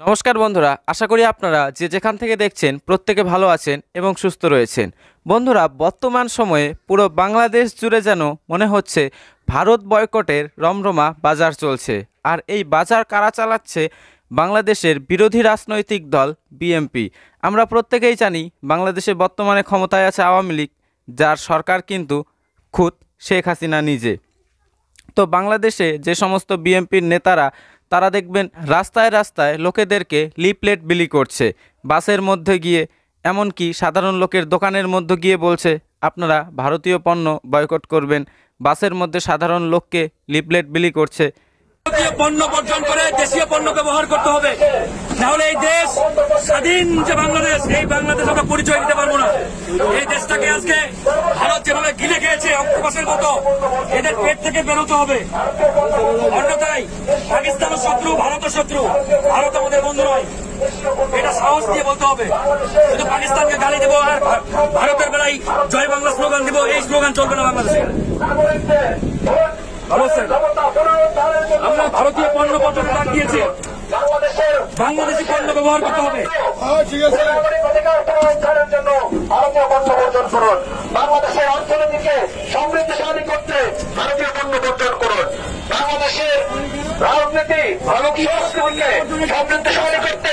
নমস্কার বন্ধুরা, আশা করি আপনারা যে যেখান থেকে দেখছেন প্রত্যেকে ভালো আছেন এবং সুস্থ রয়েছেন। বন্ধুরা, বর্তমান সময়ে পুরো বাংলাদেশ জুড়ে যেন মনে হচ্ছে ভারত বয়কটের রমরমা বাজার চলছে। আর এই বাজার কারা চালাচ্ছে? বাংলাদেশের বিরোধী রাজনৈতিক দল বিএনপি। আমরা প্রত্যেকেই জানি বাংলাদেশে বর্তমানে ক্ষমতায় আছে আওয়ামী লীগ, যার সরকার কিন্তু খুদ শেখ হাসিনা নিজে। তো বাংলাদেশে যে সমস্ত বিএনপির নেতারা তারা দেখবেন রাস্তায় রাস্তায় লোকেদেরকে লিফলেট বিলি করছে, বাসের মধ্যে গিয়ে, এমনকি সাধারণ লোকের দোকানের মধ্যে গিয়ে বলছে আপনারা ভারতীয় পণ্য বয়কট করবেন। বাসের মধ্যে সাধারণ লোককে লিফলেট বিলি করছে। ভারতীয় পণ্য বর্জন করে দেশীয় পণ্য ব্যবহার করতে হবে, নাহলে এই দেশ স্বাধীন যে বাংলাদেশ, এই বাংলাদেশ আমরা পরিচয় দিতে পারবো না। এই দেশটাকে আজকে ভারত যেভাবে গিলে খেয়েছে অক্টোপাসের মতো, এদের পেট থেকে বেরোতে হবে। অন্যথায় পাকিস্তানের শত্রু, ভারতের শত্রু, ভারত আমাদের বন্ধু নয়। এটা সাহস দিয়ে বলতে হবে। শুধু পাকিস্তানকে গালি দেবো আর ভারতের বেলায় জয় বাংলা স্লোগান দিব, এই স্লোগান চলবে না বাংলাদেশে। আমরা ভারতীয় পণ্য বর্জনের ডাক দিয়েছি, বাংলাদেশি পণ্য ব্যবহার করতে হবে। বাংলাদেশের অর্থনীতিকে সমৃদ্ধশালী করতে ভারতীয় পণ্য বর্জন করুন। বাংলাদেশের রাজনীতি সংস্কৃতিকে সমৃদ্ধশালী করতে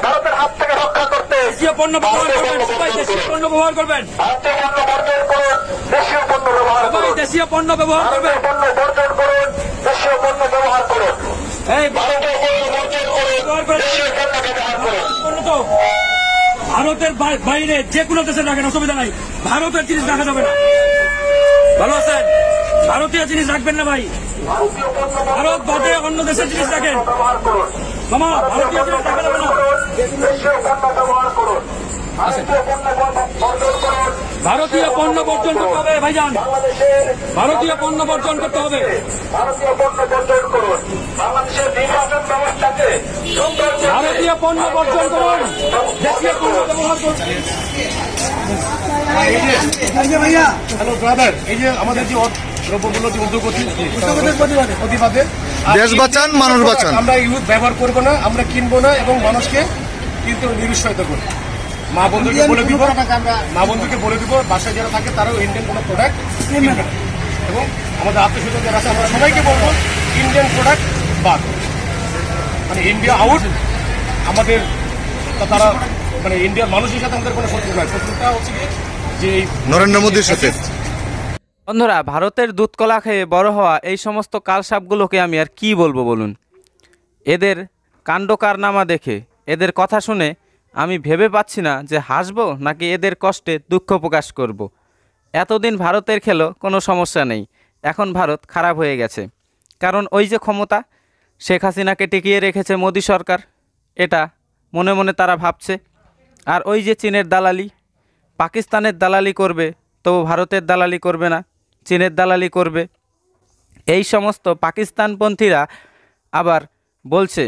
ভারতের হাত থেকে রক্ষা করতে দেশীয় পণ্য ব্যবহার করবেন, সবাই দেশীয় পণ্য ব্যবহার করবেন। ভারতীয় পণ্য বর্জন করুন, দেশীয় পণ্য ব্যবহার করুন। দেশীয় পণ্য ব্যবহার করবেন, পণ্য বর্জন করুন, দেশীয় পণ্য ব্যবহার করুন। এই ভারতীয় পণ্য বর্জন করুন, দেশীয় পণ্য ব্যবহার করুন। পণ্য তো ভারতের বাইরে যে কোনো দেশে রাখেন, অসুবিধা নাই। ভারতের জিনিস রাখা যাবে না। ভালো আছেন? ভারতীয় জিনিস রাখবেন না ভাই। ভারত বাদে অন্য দেশের জিনিস রাখেন মামা, ভারতীয় জিনিস রাখা যাবে না। ভারতীয় পণ্য বর্জন করতে হবে ভাইজান, ভারতীয় পণ্য বর্জন করতে হবে। ভারতীয় পণ্য বর্জন করুন। বাংলাদেশের নির্বাচন ব্যবস্থাকে ভারতীয় পণ্য বর্জন করুন, দেশীয় পণ্য ব্যবহার করুন। হ্যালো ব্রাদার, এই যে আমাদের যে দ্রব্যমূল্য যে প্রতিবাদে দেশ বাঁচান, মানুষ বাঁচান। আমরা ইউথ ব্যবহার করবো না, আমরা কিনবো না এবং মানুষকে কিন্তু নিরুৎসাহিত করি। মা বন্ধুকে বলে দিব, বাসায় যারা থাকে তারাও ইন্ডিয়ান কোনো প্রোডাক্ট কিনবে না। এবং আমাদের আত্মীয় যারা আছে আমরা সবাইকে বলবো ইন্ডিয়ান প্রোডাক্ট বাদ, মানে ইন্ডিয়া আউট। আমাদের তারা মানে ইন্ডিয়ার মানুষের সাথে আমাদের কোনো শত্রু নয়, শত্রুতা হচ্ছে যে নরেন্দ্র মোদীর সাথে। বন্ধুরা, ভারতের দুধ কলা খেয়ে বড় হওয়া এই সমস্ত কালসাপগুলোকে আমি আর কি বলবো বলুন? এদের কাণ্ড কারনামা দেখে, এদের কথা শুনে আমি ভেবে পাচ্ছি না যে হাসবো নাকি এদের কষ্টে দুঃখ প্রকাশ করব। এতদিন ভারতের খেলো কোনো সমস্যা নেই, এখন ভারত খারাপ হয়ে গেছে। কারণ ওই যে ক্ষমতা, শেখ হাসিনাকে টিকিয়ে রেখেছে মোদী সরকার, এটা মনে মনে তারা ভাবছে। আর ওই যে চীনের দালালি, পাকিস্তানের দালালি করবে, তবু ভারতের দালালি করবে না, চীনের দালালি করবে। এই সমস্ত পাকিস্তানপন্থীরা আবার বলছে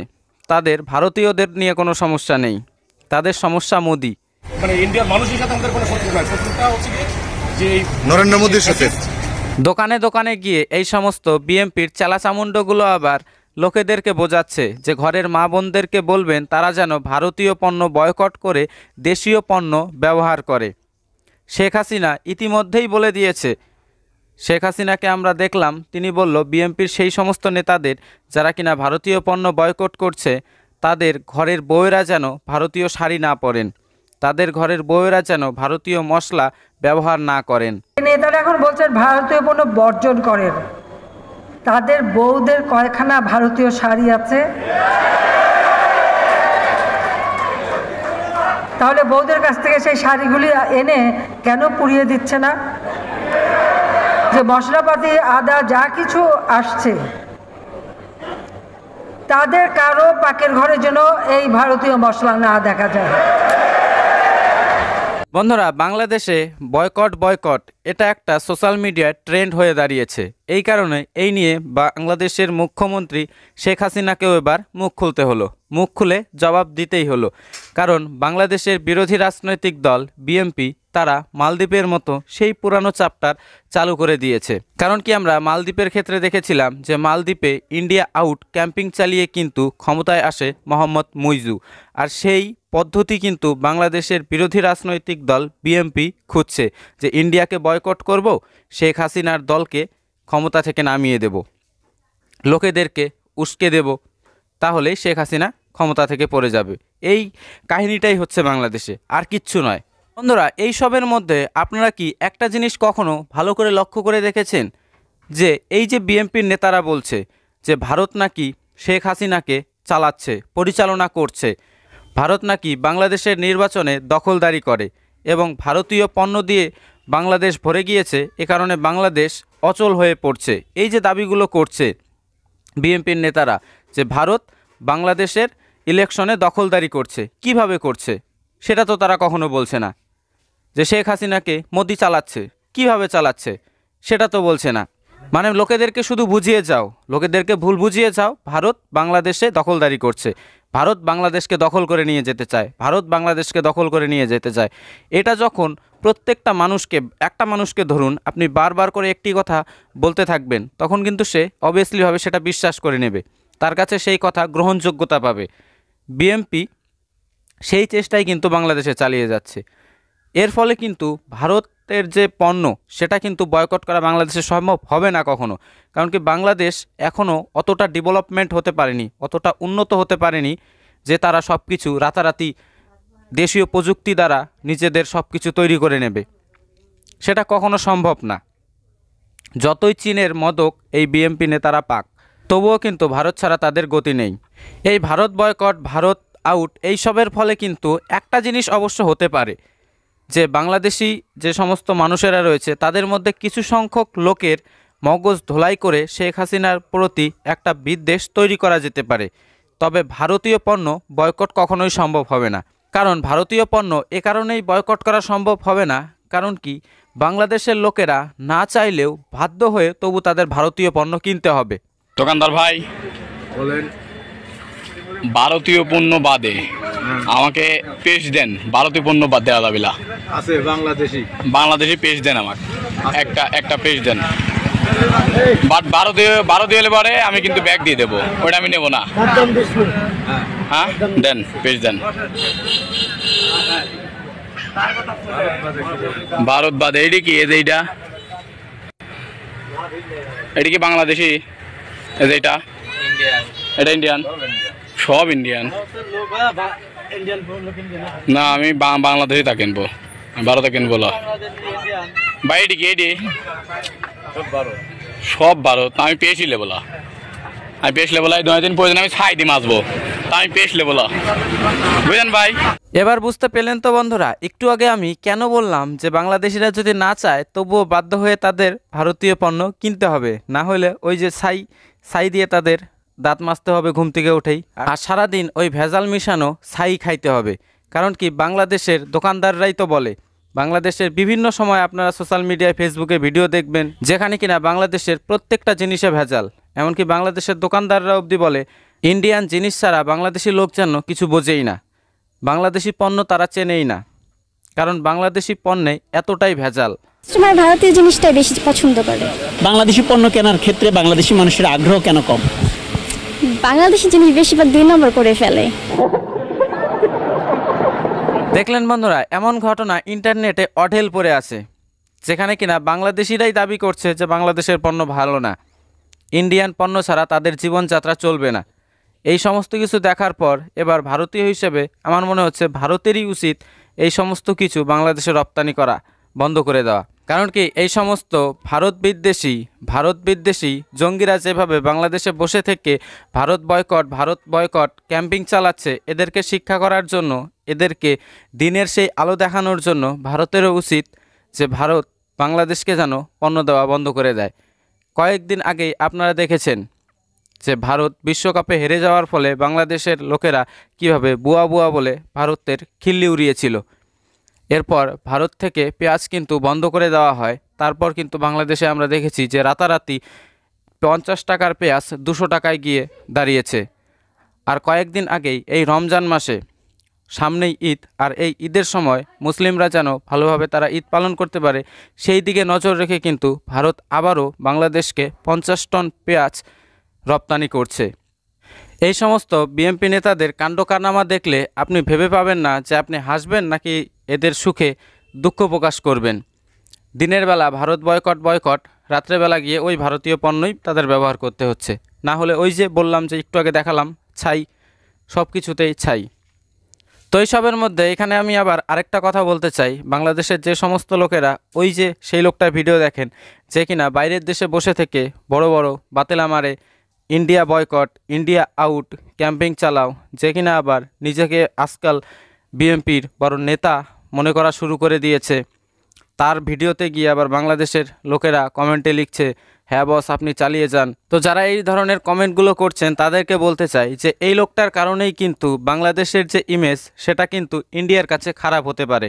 তাদের ভারতীয়দের নিয়ে কোনো সমস্যা নেই, তাদের সমস্যা মোদি। মানে ইন্ডিয়ার মানুষের সাথে আমাদের কোনো শত্রু নয়, শত্রুতা হচ্ছে যে নরেন্দ্র মোদীর সাথে। দোকানে দোকানে গিয়ে এই সমস্ত বিএনপির চালাচামুণ্ডগুলো আবার লোকেদেরকে বোঝাচ্ছে যে ঘরের মা বোনদেরকে বলবেন তারা যেন ভারতীয় পণ্য বয়কট করে দেশীয় পণ্য ব্যবহার করে। শেখ হাসিনা ইতিমধ্যেই বলে দিয়েছে। শেখ হাসিনাকে আমরা দেখলাম, তিনি বলল বিএনপির সেই সমস্ত নেতাদের যারা কিনা ভারতীয় পণ্য বয়কট করছে তাদের ঘরের বউয়েরা যেন ভারতীয় শাড়ি না পরেন, তাদের ঘরের বউয়েরা যেন ভারতীয় মশলা ব্যবহার না করেন। নেতারা এখন বলছেন ভারতীয় পণ্য বর্জন করেন, তাদের বউদের কয়খানা ভারতীয় শাড়ি আছে? তাহলে বউদের কাছ থেকে সেই শাড়িগুলি এনে কেন পুড়িয়ে দিচ্ছে না? যে মশলাপাতি আদা যা কিছু আসছে, তাদের কারো পাকের ঘরের জন্য এই ভারতীয় মশলা না দেখা যায়। বন্ধুরা, বাংলাদেশে বয়কট এটা একটা সোশ্যাল মিডিয়ায় ট্রেন্ড হয়ে দাঁড়িয়েছে। এই কারণে এই নিয়ে বাংলাদেশের মুখ্যমন্ত্রী শেখ হাসিনাকেও এবার মুখ খুলতে হলো, মুখ খুলে জবাব দিতেই হলো। কারণ বাংলাদেশের বিরোধী রাজনৈতিক দল বিএনপি তারা মালদ্বীপের মতো সেই পুরানো চ্যাপ্টার চালু করে দিয়েছে। কারণ কি আমরা মালদ্বীপের ক্ষেত্রে দেখেছিলাম যে মালদ্বীপে ইন্ডিয়া আউট ক্যাম্পিং চালিয়ে কিন্তু ক্ষমতায় আসে মোহাম্মদ মুইজু, আর সেই পদ্ধতি কিন্তু বাংলাদেশের বিরোধী রাজনৈতিক দল বিএনপি খুঁজছে যে ইন্ডিয়াকে বয়কট করব, শেখ হাসিনার দলকে ক্ষমতা থেকে নামিয়ে দেব, লোকেদেরকে উস্কে দেব, তাহলেই শেখ হাসিনা ক্ষমতা থেকে পড়ে যাবে। এই কাহিনীটাই হচ্ছে বাংলাদেশে, আর কিচ্ছু নয়। বন্ধুরা, এই সবের মধ্যে আপনারা কি একটা জিনিস কখনো ভালো করে লক্ষ্য করে দেখেছেন যে এই যে বিএনপির নেতারা বলছে যে ভারত নাকি শেখ হাসিনাকে চালাচ্ছে, পরিচালনা করছে, ভারত নাকি বাংলাদেশের নির্বাচনে দখলদারি করে এবং ভারতীয় পণ্য দিয়ে বাংলাদেশ ভরে গিয়েছে, এ কারণে বাংলাদেশ অচল হয়ে পড়ছে। এই যে দাবিগুলো করছে বিএনপির নেতারা যে ভারত বাংলাদেশের ইলেকশনে দখলদারি করছে, কিভাবে করছে সেটা তো তারা কখনো বলছে না। যে শেখ হাসিনাকে মোদি চালাচ্ছে, কিভাবে চালাচ্ছে সেটা তো বলছে না। মানে লোকেদেরকে শুধু বুঝিয়ে যাও, লোকেদেরকে ভুল বুঝিয়ে যাও, ভারত বাংলাদেশে দখলদারি করছে, ভারত বাংলাদেশকে দখল করে নিয়ে যেতে চায়, ভারত বাংলাদেশকে দখল করে নিয়ে যেতে চায়। এটা যখন প্রত্যেকটা মানুষকে, একটা মানুষকে ধরুন আপনি বারবার করে একটি কথা বলতে থাকবেন, তখন কিন্তু সে অবভিয়াসলিভাবে সেটা বিশ্বাস করে নেবে, তার কাছে সেই কথা গ্রহণযোগ্যতা পাবে। বিএনপি সেই চেষ্টাই কিন্তু বাংলাদেশে চালিয়ে যাচ্ছে। এর ফলে কিন্তু ভারতের যে পণ্য সেটা কিন্তু বয়কট করা বাংলাদেশে সম্ভব হবে না কখনো। কারণ কি বাংলাদেশ এখনও অতটা ডেভেলপমেন্ট হতে পারেনি, অতটা উন্নত হতে পারেনি যে তারা সব কিছু রাতারাতি দেশীয় প্রযুক্তি দ্বারা নিজেদের সব কিছু তৈরি করে নেবে, সেটা কখনো সম্ভব না। যতই চীনের মদক এই বিএনপি নেতারা পাক, তবুও কিন্তু ভারত ছাড়া তাদের গতি নেই। এই ভারত বয়কট, ভারত আউট, এই সবের ফলে কিন্তু একটা জিনিস অবশ্য হতে পারে যে বাংলাদেশি যে সমস্ত মানুষেরা রয়েছে তাদের মধ্যে কিছু সংখ্যক লোকের মগজ ধোলাই করে শেখ হাসিনার প্রতি একটা বিদ্বেষ তৈরি করা যেতে পারে। তবে ভারতীয় পণ্য বয়কট কখনোই সম্ভব হবে না। কারণ ভারতীয় পণ্য এ কারণেই বয়কট করা সম্ভব হবে না, কারণ কি বাংলাদেশের লোকেরা না চাইলেও বাধ্য হয়ে তবু তাদের ভারতীয় পণ্য কিনতে হবে। দোকানদার ভাই বলেন। ভারতীয় পণ্য বাদে আমাকে পেজ দেন, ভারতীয় পণ্য বাদ দেওয়া যাবে না। আছে বাংলাদেশি পেজ দেন, আমাকে একটা পেজ দেন। বাট ভারতীয় হলে পরে আমি কিন্তু ব্যাগ দিয়ে দেবো, ওটা আমি নেবো না। হ্যাঁ দেন, পেজ দেন। ভারত বাদে এইটা কি? এইটা কি বাংলাদেশি? এটা ইন্ডিয়ান, সব ইন্ডিয়ান। না আমি বাংলাদেশি তা কিনবো, ভারতে কিনবো না ভাই। এটি কি? এটি সব ভারত। আমি পেয়েছিলে বলা, আমি পেয়েছিলে বলা, 2 দিন পরে আমি ছাই দিয়ে মাছবো, তা আমি পেয়েছিলে বলা, বুঝলেন ভাই? এবার বুঝতে পেলেন তো বন্ধুরা, একটু আগে আমি কেন বললাম যে বাংলাদেশিরা যদি না চায় তবুও বাধ্য হয়ে তাদের ভারতীয় পণ্য কিনতে হবে, না হলে ওই যে ছাই দিয়ে তাদের দাঁত মাজতে হবে ঘুম থেকে উঠেই, আর সারাদিন ওই ভেজাল মিশানো ছাই খাইতে হবে। কারণ কি বাংলাদেশের দোকানদাররাই তো বলে, বাংলাদেশের বিভিন্ন সময় আপনারা সোশ্যাল মিডিয়ায় ফেসবুকে ভিডিও দেখবেন যেখানে কিনা বাংলাদেশের প্রত্যেকটা জিনিসে ভেজাল। এমনকি বাংলাদেশের দোকানদাররা অবধি বলে ইন্ডিয়ান জিনিস ছাড়া বাংলাদেশি লোক যেন কিছু বোঝেই না, বাংলাদেশি পণ্য তারা চেনেই না, কারণ বাংলাদেশি পণ্যে এতটাই ভেজাল। তোমার ভারতীয় জিনিসটাই বেশি পছন্দ করে। বাংলাদেশি পণ্য কেনার ক্ষেত্রে বাংলাদেশি মানুষের আগ্রহ কেন কম? বাংলাদেশি জিনিস বেশিরভাগ 2 নম্বর করে ফেলে। দেখলেন বন্ধুরা, এমন ঘটনা ইন্টারনেটে অঢেল পড়ে আছে যেখানে কিনা বাংলাদেশিরাই দাবি করছে যে বাংলাদেশের পণ্য ভালো না, ইন্ডিয়ান পণ্য ছাড়া তাদের জীবনযাত্রা চলবে না। এই সমস্ত কিছু দেখার পর এবার ভারতীয় হিসেবে আমার মনে হচ্ছে ভারতেরই উচিত এই সমস্ত কিছু বাংলাদেশে রপ্তানি করা বন্ধ করে দেওয়া। কারণ কি এই সমস্ত ভারত বিদ্বেষী জঙ্গিরা যেভাবে বাংলাদেশে বসে থেকে ভারত বয়কট ক্যাম্পিং চালাচ্ছে, এদেরকে শিক্ষা করার জন্য, এদেরকে দিনের সেই আলো দেখানোর জন্য ভারতেরও উচিত যে ভারত বাংলাদেশকে যেন পণ্য দেওয়া বন্ধ করে দেয়। কয়েকদিন আগেই আপনারা দেখেছেন যে ভারত বিশ্বকাপে হেরে যাওয়ার ফলে বাংলাদেশের লোকেরা কিভাবে বুয়া বলে ভারতের খিল্লি উড়িয়েছিল। এরপর ভারত থেকে পেঁয়াজ কিন্তু বন্ধ করে দেওয়া হয়। তারপর কিন্তু বাংলাদেশে আমরা দেখেছি যে রাতারাতি 50 টাকার পেঁয়াজ 200 টাকায় গিয়ে দাঁড়িয়েছে। আর কয়েকদিন আগেই এই রমজান মাসে সামনেই ঈদ, আর এই ঈদের সময় মুসলিমরা যেন ভালোভাবে তারা ঈদ পালন করতে পারে সেই দিকে নজর রেখে কিন্তু ভারত আবারও বাংলাদেশকে 50 টন পেঁয়াজ রপ্তানি করছে। এই সমস্ত বিএনপি নেতাদের কাণ্ডকারনামা দেখলে আপনি ভেবে পাবেন না যে আপনি হাসবেন নাকি এদের সুখে দুঃখ প্রকাশ করবেন। দিনের বেলা ভারত বয়কট, রাত্রেবেলা গিয়ে ওই ভারতীয় পণ্যই তাদের ব্যবহার করতে হচ্ছে। না হলে ওই যে বললাম যে একটু আগে দেখালাম ছাই, সব কিছুতেই ছাই। তো এইসবের মধ্যে এখানে আমি আবার আরেকটা কথা বলতে চাই, বাংলাদেশের যে সমস্ত লোকেরা ওই যে সেই লোকটার ভিডিও দেখেন যে কিনা বাইরের দেশে বসে থেকে বড় বড় বাতেলা মারে, India boycott, India out campaign চালাও, যে কিনা আবার নিজেকে আজকাল বিএনপির বড় নেতা মনে করা শুরু করে দিয়েছে, তার ভিডিওতে গিয়ে আবার বাংলাদেশের লোকেরা কমেন্টে লিখছে হ্যাঁ বস আপনি চালিয়ে যান। তো যারা এই ধরনের কমেন্টগুলো করছেন তাদেরকে বলতে চাই যে এই লোকটার কারণেই কিন্তু বাংলাদেশের যে ইমেজ সেটা কিন্তু ইন্ডিয়ার কাছে খারাপ হতে পারে।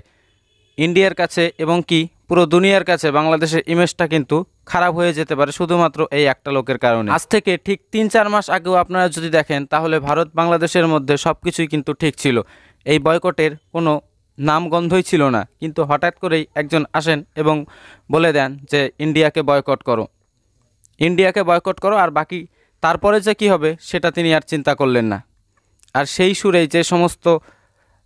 ইন্ডিয়ার কাছে এবং কি পুরো দুনিয়ার কাছে বাংলাদেশের ইমেজটা কিন্তু খারাপ হয়ে যেতে পারে শুধুমাত্র এই একটা লোকের কারণে। আজ থেকে ঠিক 3-4 মাস আগেও আপনারা যদি দেখেন তাহলে ভারত বাংলাদেশের মধ্যে সব কিছুই কিন্তু ঠিক ছিল, এই বয়কটের কোনো নামগন্ধই ছিল না। কিন্তু হঠাৎ করেই একজন আসেন এবং বলে দেন যে ইন্ডিয়াকে বয়কট করো, আর বাকি তারপরে যে কী হবে সেটা তিনি আর চিন্তা করলেন না। আর সেই সুরেই যে সমস্ত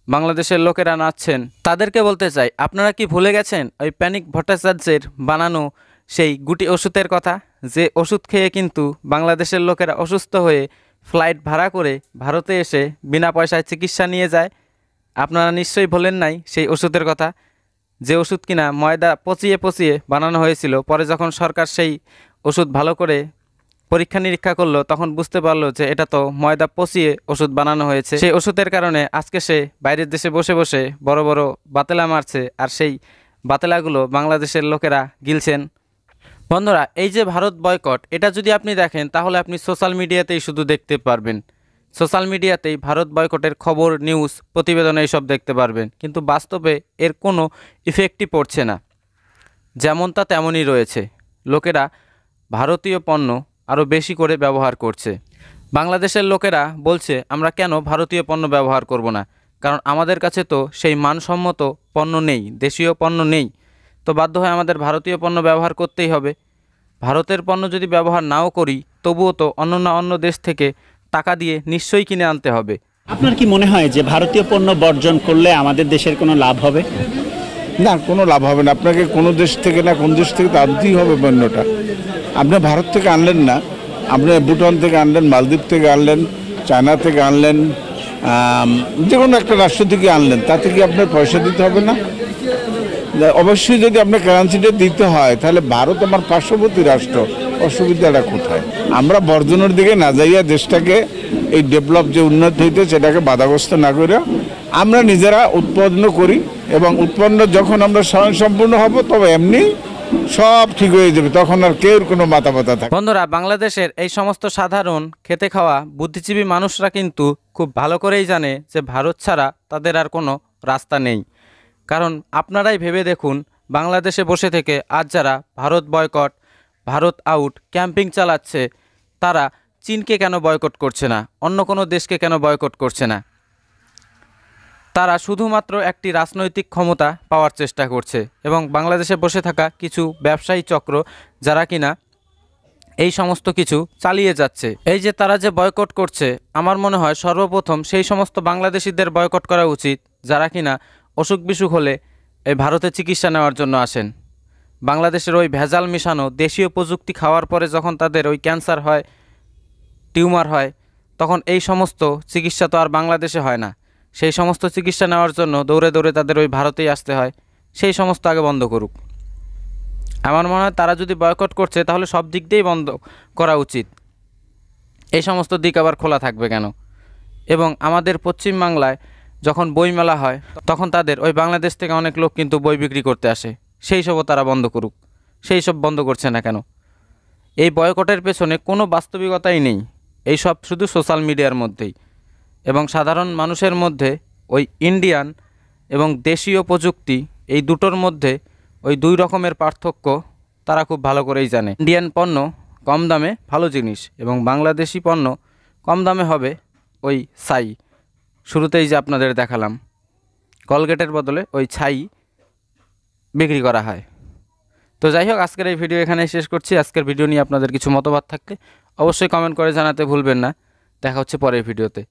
বাংলাদেশের লোকেরা নাচছেন তাদেরকে বলতে চাই আপনারা কি ভুলে গেছেন ওই প্যানিক ভট্টাচার্যের বানানো সেই গুটি ওষুধের কথা, যে ওষুধ খেয়ে কিন্তু বাংলাদেশের লোকেরা অসুস্থ হয়ে ফ্লাইট ভাড়া করে ভারতে এসে বিনা পয়সায় চিকিৎসা নিয়ে যায়। আপনারা নিশ্চয়ই ভোলেন নাই সেই ওষুধের কথা, যে ওষুধ কিনা ময়দা পচিয়ে বানানো হয়েছিল। পরে যখন সরকার সেই ওষুধ ভালো করে পরীক্ষা নিরীক্ষা করলো তখন বুঝতে পারলো যে এটা তো ময়দা পচিয়ে ওষুধ বানানো হয়েছে। সেই ওষুধের কারণে আজকে সে বাইরের দেশে বসে বসে বড় বড় বাতেলা মারছে, আর সেই বাতেলাগুলো বাংলাদেশের লোকেরা গিলছেন। বন্ধুরা, এই যে ভারত বয়কট এটা যদি আপনি দেখেন তাহলে আপনি সোশ্যাল মিডিয়াতেই শুধু দেখতে পারবেন, সোশ্যাল মিডিয়াতেই ভারত বয়কটের খবর, নিউজ, প্রতিবেদন এইসব দেখতে পারবেন, কিন্তু বাস্তবে এর কোনো ইফেক্টই পড়ছে না। যেমন তা তেমনই রয়েছে, লোকেরা ভারতীয় পণ্য আরও বেশি করে ব্যবহার করছে। বাংলাদেশের লোকেরা বলছে আমরা কেন ভারতীয় পণ্য ব্যবহার করব না, কারণ আমাদের কাছে তো সেই মানসম্মত পণ্য নেই, দেশীয় পণ্য নেই, তো বাধ্য হয়ে আমাদের ভারতীয় পণ্য ব্যবহার করতেই হবে। ভারতের পণ্য যদি ব্যবহার নাও করি তবুও তো অন্য দেশ থেকে টাকা দিয়ে নিশ্চয়ই কিনে আনতে হবে। আপনার কি মনে হয় যে ভারতীয় পণ্য বর্জন করলে আমাদের দেশের কোনো লাভ হবে? না, কোনো লাভ হবে না। আপনাকে কোনো দেশ থেকে না কোন দেশ থেকে তো আনতেই হবে পণ্যটা। আপনি ভারত থেকে আনলেন না, আপনি ভুটান থেকে আনলেন, মালদ্বীপ থেকে আনলেন, চায়না থেকে আনলেন, যে কোনো একটা রাষ্ট্র থেকে আনলেন, তাতে কি আপনার পয়সা দিতে হবে না? অবশ্যই যদি আপনার কারেন্সিটা দিতে হয় তাহলে ভারত আমার পার্শ্ববর্তী রাষ্ট্র, অসুবিধাটা কোথায়? আমরা বর্জনের দিকে না যাইয়া দেশটাকে এই ডেভেলপ যে উন্নত হইতে সেটাকে বাধাগ্রস্ত না করে আমরা নিজেরা উৎপাদন করি, এবং উৎপন্ন যখন আমরা স্বয়ংসম্পূর্ণ হব তবে এমনি সব ঠিক হয়ে যাবে, তখন আর কেউ কোনো মাথা ব্যথা থাকে। বন্ধুরা, বাংলাদেশের এই সমস্ত সাধারণ খেতে খাওয়া বুদ্ধিজীবী মানুষরা কিন্তু খুব ভালো করেই জানে যে ভারত ছাড়া তাদের আর কোনো রাস্তা নেই। কারণ আপনারাই ভেবে দেখুন, বাংলাদেশে বসে থেকে আজ যারা Bharat boycott, Bharat out campaign চালাচ্ছে, তারা চীনকে কেন বয়কট করছে না, অন্য কোনো দেশকে কেন বয়কট করছে না? তারা শুধুমাত্র একটি রাজনৈতিক ক্ষমতা পাওয়ার চেষ্টা করছে, এবং বাংলাদেশে বসে থাকা কিছু ব্যবসায়ী চক্র যারা কিনা এই সমস্ত কিছু চালিয়ে যাচ্ছে। এই যে তারা যে বয়কট করছে, আমার মনে হয় সর্বপ্রথম সেই সমস্ত বাংলাদেশিদের বয়কট করা উচিত যারা কিনা অসুখ বিসুখ হলে এই ভারতে চিকিৎসা নেওয়ার জন্য আসেন। বাংলাদেশের ওই ভেজাল মিশানো দেশীয় প্রযুক্তি খাওয়ার পরে যখন তাদের ওই ক্যান্সার হয়, টিউমার হয়, তখন এই সমস্ত চিকিৎসা তো আর বাংলাদেশে হয় না। সেই সমস্ত চিকিৎসা নেওয়ার জন্য দৌড়ে দৌড়ে তাদের ওই ভারতেই আসতে হয়। সেই সমস্ত আগে বন্ধ করুক। আমার মনে হয় তারা যদি বয়কট করছে তাহলে সব দিক দিয়েই বন্ধ করা উচিত, এই সমস্ত দিক আবার খোলা থাকবে কেন? এবং আমাদের পশ্চিমবাংলায় যখন বই মেলা হয় তখন তাদের ওই বাংলাদেশ থেকে অনেক লোক কিন্তু বই বিক্রি করতে আসে, সেই সবও তারা বন্ধ করুক। সেই সব বন্ধ করছে না কেন? এই বয়কটের পেছনে কোনো বাস্তবিকতাই নেই, এই সব শুধু সোশ্যাল মিডিয়ার মধ্যেই, এবং সাধারণ মানুষের মধ্যে ওই ইন্ডিয়ান এবং দেশীয় প্রযুক্তি এই দুটোর মধ্যে ওই দুই রকমের পার্থক্য তারা খুব ভালো করেই জানে। ইন্ডিয়ান পণ্য কম দামে ভালো জিনিস, এবং বাংলাদেশি পণ্য কম দামে হবে ওই ছাই, শুরুতেই যে আপনাদের দেখালাম, কলগেটের বদলে ওই ছাই বিক্রি করা হয়। তো যাই হোক, আজকের এই ভিডিও এখানেই শেষ করছি। আজকের ভিডিও নিয়ে আপনাদের কিছু মতবাদ থাকলে অবশ্যই কমেন্ট করে জানাতে ভুলবেন না। দেখা হচ্ছে পরের ভিডিওতে।